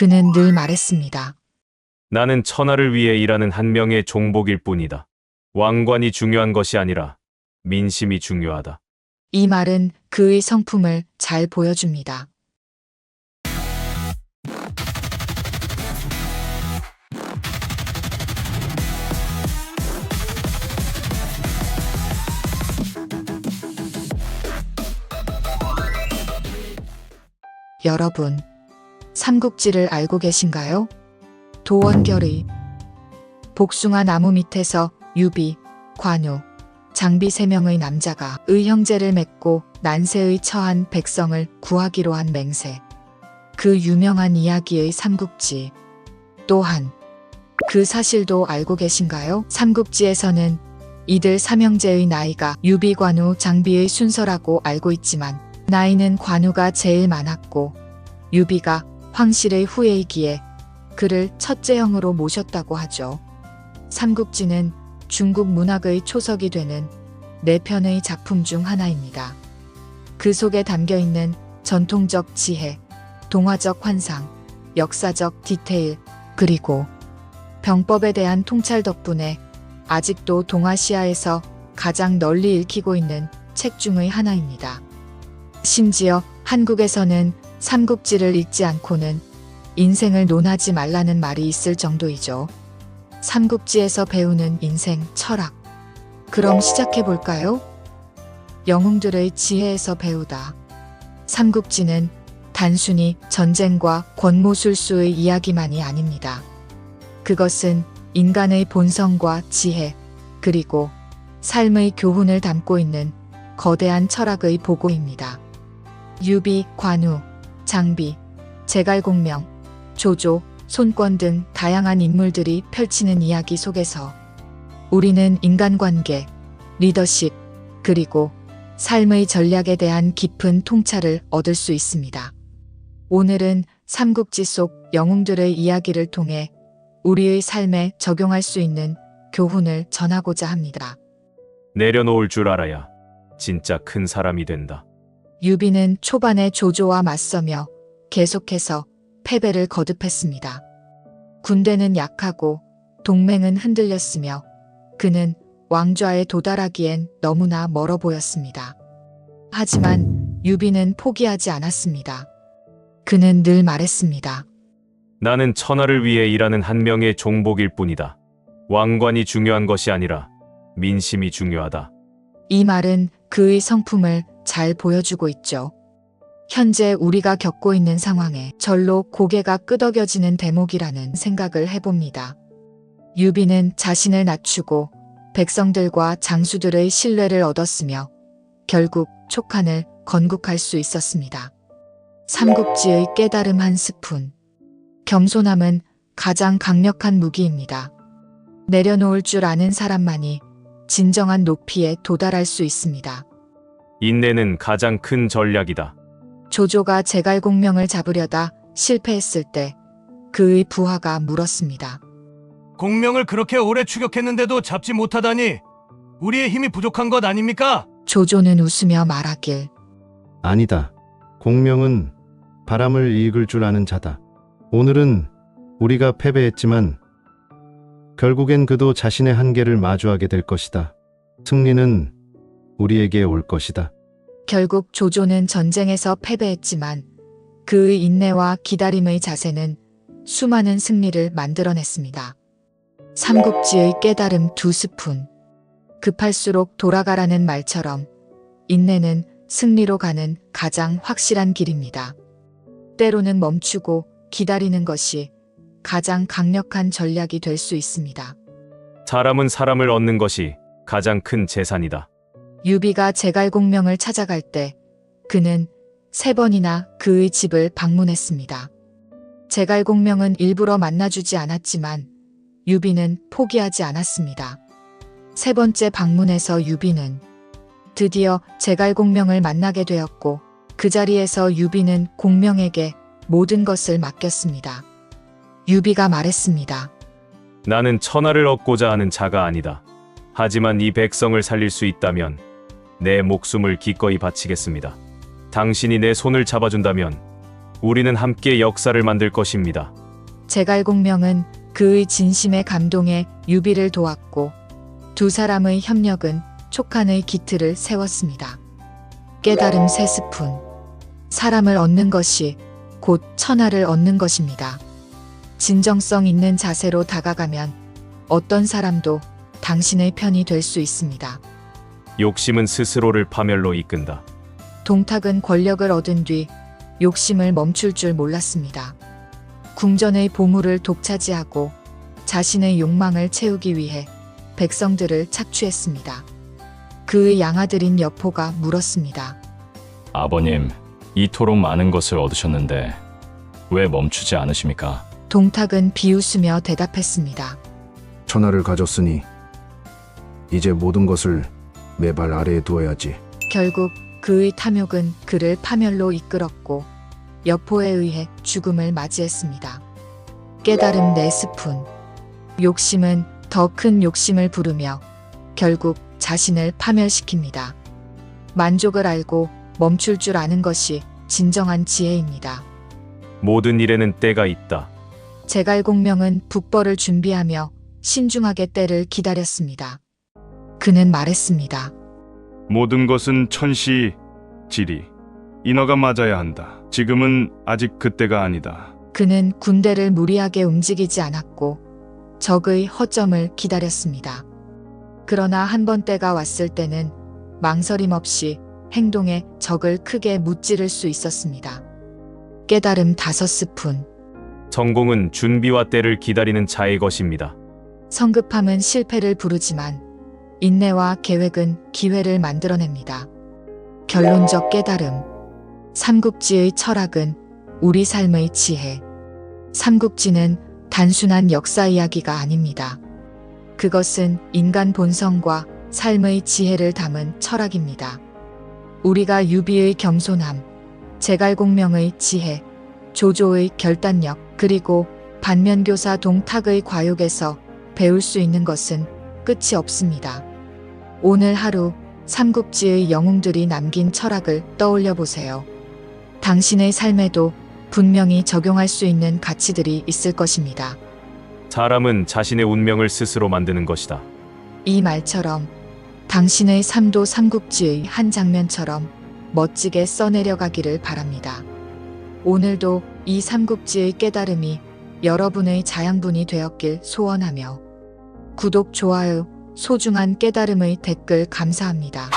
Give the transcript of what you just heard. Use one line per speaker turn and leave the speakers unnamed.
그는 늘 말했습니다.
나는 천하를 위해 일하는 한 명의 종복일 뿐이다. 왕관이 중요한 것이 아니라 민심이 중요하다.
이 말은 그의 성품을 잘 보여줍니다. 여러분, 삼국지를 알고 계신가요? 도원결의 복숭아 나무 밑에서 유비, 관우, 장비 3명의 남자가 의 형제를 맺고 난세의 처한 백성을 구하기로 한 맹세. 그 유명한 이야기의 삼국지. 또한 그 사실도 알고 계신가요? 삼국지에서는 이들 삼형제의 나이가 유비, 관우, 장비의 순서라고 알고 있지만 나이는 관우가 제일 많았고 유비가 황실의 후예이기에 그를 첫째 형으로 모셨다고 하죠. 삼국지는 중국 문학의 초석이 되는 4편의 작품 중 하나입니다. 그 속에 담겨있는 전통적 지혜, 동화적 환상, 역사적 디테일, 그리고 병법에 대한 통찰 덕분에 아직도 동아시아에서 가장 널리 읽히고 있는 책 중의 하나입니다. 심지어 한국에서는 삼국지를 읽지 않고는 인생을 논하지 말라는 말이 있을 정도이죠. 삼국지에서 배우는 인생 철학. 그럼 시작해 볼까요? 영웅들의 지혜에서 배우다. 삼국지는 단순히 전쟁과 권모술수의 이야기만이 아닙니다. 그것은 인간의 본성과 지혜, 그리고 삶의 교훈을 담고 있는 거대한 철학의 보고입니다. 유비, 관우, 장비, 제갈공명, 조조, 손권 등 다양한 인물들이 펼치는 이야기 속에서 우리는 인간관계, 리더십, 그리고 삶의 전략에 대한 깊은 통찰을 얻을 수 있습니다. 오늘은 삼국지 속 영웅들의 이야기를 통해 우리의 삶에 적용할 수 있는 교훈을 전하고자 합니다.
내려놓을 줄 알아야 진짜 큰 사람이 된다.
유비는 초반에 조조와 맞서며 계속해서 패배를 거듭했습니다. 군대는 약하고 동맹은 흔들렸으며 그는 왕좌에 도달하기엔 너무나 멀어 보였습니다. 하지만 유비는 포기하지 않았습니다. 그는 늘 말했습니다.
나는 천하를 위해 일하는 한 명의 종복일 뿐이다. 왕관이 중요한 것이 아니라 민심이 중요하다.
이 말은 그의 성품을 잘 보여주고 있죠. 현재 우리가 겪고 있는 상황에 절로 고개가 끄덕여지는 대목이라는 생각을 해봅니다. 유비는 자신을 낮추고 백성들과 장수들의 신뢰를 얻었으며 결국 촉한을 건국할 수 있었습니다. 삼국지의 깨달음 한 스푼. 겸손함은 가장 강력한 무기입니다. 내려놓을 줄 아는 사람만이 진정한 높이에 도달할 수 있습니다.
인내는 가장 큰 전략이다.
조조가 제갈공명을 잡으려다 실패했을 때 그의 부하가 물었습니다.
공명을 그렇게 오래 추격했는데도 잡지 못하다니 우리의 힘이 부족한 것 아닙니까?
조조는 웃으며 말하길.
아니다. 공명은 바람을 이끌 줄 아는 자다. 오늘은 우리가 패배했지만 결국엔 그도 자신의 한계를 마주하게 될 것이다. 승리는 우리에게 올 것이다.
결국 조조는 전쟁에서 패배했지만 그의 인내와 기다림의 자세는 수많은 승리를 만들어냈습니다. 삼국지의 깨달음 2스푼. 급할수록 돌아가라는 말처럼 인내는 승리로 가는 가장 확실한 길입니다. 때로는 멈추고 기다리는 것이 가장 강력한 전략이 될 수 있습니다.
사람은 사람을 얻는 것이 가장 큰 재산이다.
유비가 제갈공명을 찾아갈 때 그는 3번이나 그의 집을 방문했습니다. 제갈공명은 일부러 만나주지 않았지만 유비는 포기하지 않았습니다. 3번째 방문에서 유비는 드디어 제갈공명을 만나게 되었고 그 자리에서 유비는 공명에게 모든 것을 맡겼습니다. 유비가 말했습니다.
나는 천하를 얻고자 하는 자가 아니다. 하지만 이 백성을 살릴 수 있다면 내 목숨을 기꺼이 바치겠습니다. 당신이 내 손을 잡아준다면 우리는 함께 역사를 만들 것입니다.
제갈공명은 그의 진심의 감동에 유비를 도왔고 두 사람의 협력은 촉한의 기틀을 세웠습니다. 깨달음 3스푼. 사람을 얻는 것이 곧 천하를 얻는 것입니다. 진정성 있는 자세로 다가가면 어떤 사람도 당신의 편이 될 수 있습니다.
욕심은 스스로를 파멸로 이끈다.
동탁은 권력을 얻은 뒤 욕심을 멈출 줄 몰랐습니다. 궁전의 보물을 독차지하고 자신의 욕망을 채우기 위해 백성들을 착취했습니다. 그의 양아들인 여포가 물었습니다.
아버님, 이토록 많은 것을 얻으셨는데 왜 멈추지 않으십니까?
동탁은 비웃으며 대답했습니다.
천하를 가졌으니 이제 모든 것을 내 발 아래에 두어야지.
결국 그의 탐욕은 그를 파멸로 이끌었고 여포에 의해 죽음을 맞이했습니다. 깨달음 4스푼. 욕심은 더 큰 욕심을 부르며 결국 자신을 파멸시킵니다. 만족을 알고 멈출 줄 아는 것이 진정한 지혜입니다.
모든 일에는 때가 있다.
제갈공명은 북벌을 준비하며 신중하게 때를 기다렸습니다. 그는 말했습니다.
모든 것은 천시, 지리, 인허가 맞아야 한다. 지금은 아직 그때가 아니다.
그는 군대를 무리하게 움직이지 않았고 적의 허점을 기다렸습니다. 그러나 한 번 때가 왔을 때는 망설임 없이 행동에 적을 크게 무찌를 수 있었습니다. 깨달음 5스푼.
성공은 준비와 때를 기다리는 자의 것입니다.
성급함은 실패를 부르지만 인내와 계획은 기회를 만들어냅니다. 결론적 깨달음. 삼국지의 철학은 우리 삶의 지혜. 삼국지는 단순한 역사 이야기가 아닙니다. 그것은 인간 본성과 삶의 지혜를 담은 철학입니다. 우리가 유비의 겸손함, 제갈공명의 지혜, 조조의 결단력, 그리고 반면교사 동탁의 과욕에서 배울 수 있는 것은 끝이 없습니다. 오늘 하루 삼국지의 영웅들이 남긴 철학을 떠올려 보세요. 당신의 삶에도 분명히 적용할 수 있는 가치들이 있을 것입니다.
사람은 자신의 운명을 스스로 만드는 것이다.
이 말처럼 당신의 삶도 삼국지의 한 장면처럼 멋지게 써내려가기를 바랍니다. 오늘도 이 삼국지의 깨달음이 여러분의 자양분이 되었길 소원하며 구독, 좋아요, 소중한 깨달음의 댓글 감사합니다.